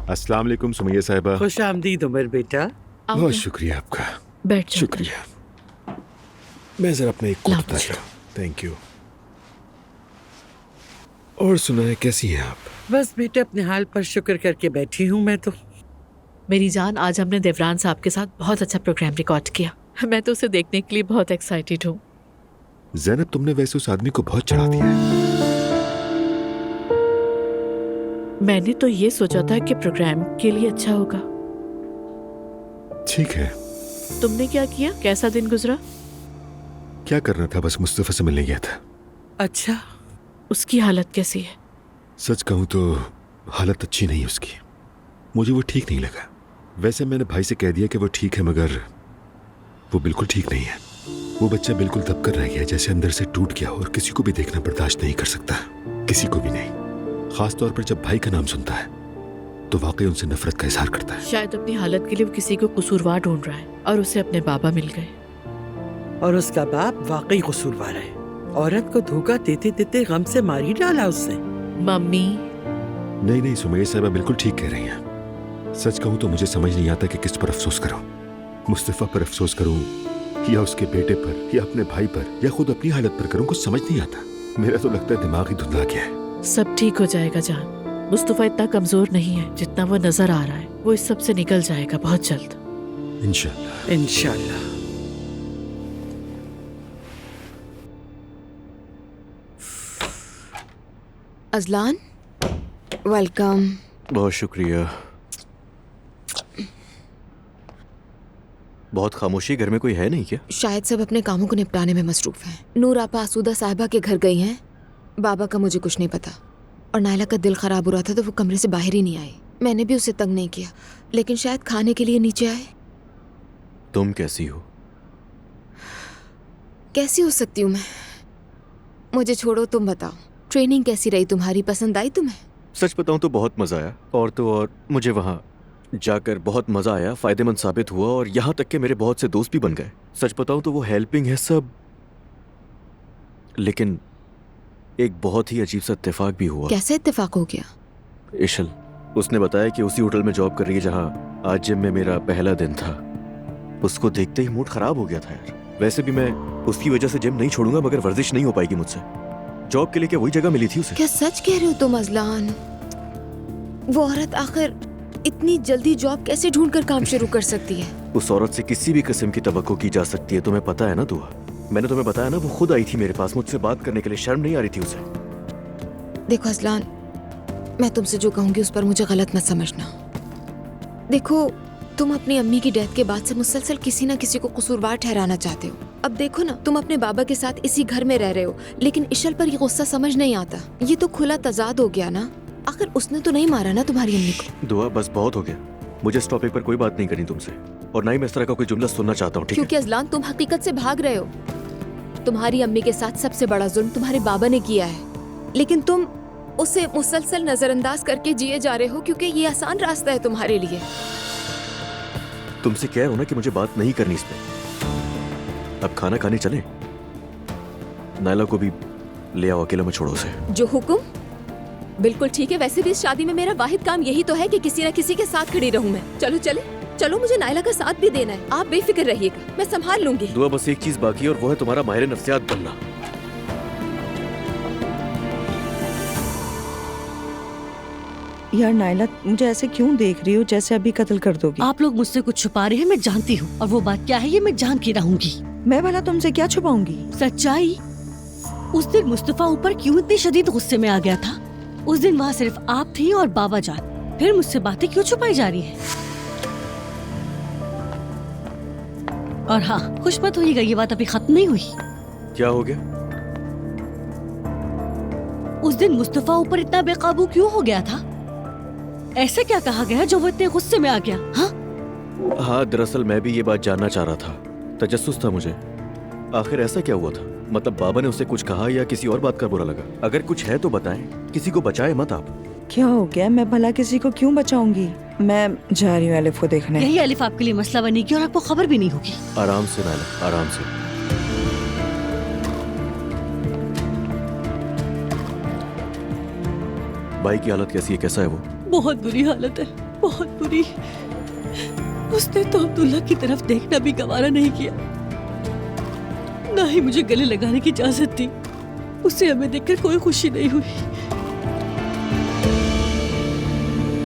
अस्सलाम वालेकुम सुमैया साहिबा। खुश आमदीद उमर बेटा। बहुत शुक्रिया आपका। बैठ जाओ। शुक्रिया। मैं जरा अपना एक कोट उतारता हूँ। Thank you. और सुनाए कैसी हैं आप? बस बेटा अपने हाल पर शुक्र करके बैठी हूँ मैं तो। मेरी जान, आज हमने देवरान साहब के साथ बहुत अच्छा प्रोग्राम रिकॉर्ड किया। मैं तो उसे देखने के लिए बहुत एक्साइटेड हूँ। ज़ैनब, तुमने वैसे उस आदमी को बहुत चढ़ा दिया है। मैंने तो ये सोचा था कि प्रोग्राम के लिए अच्छा होगा। ठीक है। तुमने क्या किया? कैसा दिन गुजरा? क्या करना था, बस मुस्तफा से मिलने गया था। अच्छा, उसकी हालत कैसी है? सच कहूँ तो हालत अच्छी नहीं है उसकी। मुझे वो ठीक नहीं लगा। वैसे मैंने भाई से कह दिया कि वो ठीक है, मगर वो बिल्कुल ठीक नहीं है। वो बच्चा बिल्कुल दबकर रह गया, जैसे अंदर से टूट गया, और किसी को भी देखना बर्दाश्त नहीं कर सकता, किसी को भी नहीं। खास तौर पर जब भाई का नाम सुनता है तो वाकई उनसे नफरत का इजहार करता है। शायद अपनी हालत के लिए वो किसी को कसूरवार ढूंढ रहा है और उसे अपने बाबा मिल गए। और उसका बाप वाकई कसूरवार है। औरत को धोखा देते देते गम से मार ही डाला उसने। मम्मी, नहीं नहीं, सुमैया साहिबा बिल्कुल ठीक कह रही हैं। सच कहूँ तो मुझे समझ नहीं आता कि किस पर अफसोस करूँ। मुस्तफा पर अफसोस करूँ, या उसके बेटे पर, या अपने भाई पर, या खुद अपनी हालत पर करूँ, कुछ समझ नहीं आता। मेरा तो लगता है दिमाग ही धुंधला गया है। सब ठीक हो जाएगा जान। मुस्तफा इतना कमजोर नहीं है जितना वो नजर आ रहा है। वो इस सब से निकल जाएगा बहुत जल्द, इंशाल्लाह। इंशाल्लाह। Azlan, welcome. बहुत शुक्रिया। बहुत खामोशी, घर में कोई है नहीं क्या? शायद सब अपने कामों को निपटाने में मसरूफ हैं। नूर आपा आसूदा साहिबा के घर गई हैं। बाबा का मुझे कुछ नहीं पता। और नायला का दिल खराब हो रहा था तो वो कमरे से बाहर ही नहीं आई। मैंने भी उसे तंग नहीं किया, लेकिन शायद खाने के लिए नीचे आए। तुम कैसी हो? कैसी हो सकती हूँ मैं? मुझे छोड़ो, तुम बताओ, ट्रेनिंग कैसी रही तुम्हारी? पसंद आई तुम्हें? सच बताऊं तो बहुत मजा आया। और तो और मुझे वहाँ जाकर बहुत मजा आया, फायदेमंद साबित हुआ, और यहाँ तक के मेरे बहुत से दोस्त भी बन गए। सच बताऊं तो वो हेल्पिंग है सब। लेकिन एक बहुत ही अजीब सा इत्तेफाक भी हुआ। कैसा इत्तेफाक हो गया? इशल, उसने बताया कि उसी होटल में जॉब कर रही है जहाँ आज जिम में मेरा पहला दिन था। उसको देखते ही मूड खराब हो गया था यार। वैसे भी मैं उसकी वजह से जिम नहीं छोड़ूंगा, मगर वर्जिश नहीं हो पाएगी मुझसे। जॉब के लिए क्या वही जगह मिली थी उसे? क्या सच कह रहे हो तुम अजलान? वो औरत आखिर इतनी जल्दी जॉब कैसे ढूंढ कर काम शुरू कर सकती है? उस औरत से किसी भी किस्म की तवक्को की जा सकती है, तुम्हें पता है ना दुआ। मैंने तुम्हें बताया ना, वो खुद आई थी मेरे पास मुझसे बात करने के लिए। शर्म नहीं आ रही थी उसे? देखो अजलान, मैं तुमसे जो कहूंगी उस पर मुझे गलत मत समझना। देखो, तुम अपनी अम्मी की डेथ के बाद से मुसलसल किसी न किसी को कसूरवार ठहराना चाहते हो। अब देखो ना, तुम अपने बाबा के साथ इसी घर में रह रहे हो, लेकिन इशल पर ये गुस्सा समझ नहीं आता। ये तो खुला तजाद हो गया ना। आखिर उसने तो नहीं मारा ना तुम्हारी अम्मी को? दुआ, बस बहुत हो गया। मुझे इस टॉपिक पर कोई बात नहीं करनी तुमसे, और ना ही मैं इस तरह का कोई जुमला सुनना चाहता हूँ, ठीक है? क्योंकि अजलान, तुम हकीकत से भाग रहे हो। तुम्हारी अम्मी के साथ सबसे बड़ा जुल्म तुम्हारे बाबा ने किया है, लेकिन तुम उसे मुसलसल नजरअंदाज करके जिए जा रहे हो क्योंकि ये आसान रास्ता है तुम्हारे लिए। तुमसे कह रहा हूं ना कि मुझे बात नहीं करनी इस पे। अब खाना खाने चले? नायला को भी ले आओ, अकेला में छोड़ो उसे। जो हुक्म। बिल्कुल ठीक है। वैसे भी इस शादी में मेरा वाहिद काम यही तो है कि किसी न किसी के साथ खड़ी रहूं मैं। चलो चले, चलो, मुझे नायला का साथ भी देना है। आप बेफिक्र रहिएगा, मैं संभाल लूंगी। दुआ, बस एक चीज बाकी है, और वो है तुम्हारा माहिर नफ्सियात बनना। यार नायला, मुझे ऐसे क्यों देख रही हो जैसे अभी कत्ल कर दोगी? आप लोग मुझसे कुछ छुपा रहे हैं, मैं जानती हूँ, और वो बात क्या है ये मैं जान के रहूंगी। मैं भला तुमसे क्या छुपाऊंगी? सच्चाई। उस दिन मुस्तफा ऊपर क्यों इतनी शदीद गुस्से में आ गया था? उस दिन वहाँ सिर्फ आप थी और बाबा जान। फिर मुझसे बातें क्यों छुपाई जा रही है? और हाँ, खुश मत होइएगा, ये बात अभी खत्म नहीं हुई। क्या हो गया? उस दिन मुस्तफा ऊपर इतना बेकाबू क्यों हो गया था? ऐसे क्या कहा गया जो वो इतने गुस्से में आ गया? हाँ, दरअसल मैं भी ये बात जानना चाह रहा था। तजस्सुस था मुझे। आखिर ऐसा क्या हुआ था? मतलब बाबा ने उसे कुछ कहा या किसी और बात का बुरा लगा? अगर कुछ है तो बताएं, किसी को बचाए मत आप। क्या हो गया? मैं भला किसी को क्यों बचाऊंगी? मैं जा रही हूँ अलिफ को देखने। यही अलिफ आपके लिए मसला बनेगी और आपको खबर भी नहीं होगी। आराम से नायला, आराम से। भाई की हालत कैसी है? कैसा है वो? बहुत बुरी हालत है, बहुत बुरी। उसने तो अब्दुल्ला की तरफ देखना भी गवारा नहीं किया, ना ही मुझे गले लगाने की इजाजत दी। उसे हमें देखकर कोई खुशी नहीं हुई।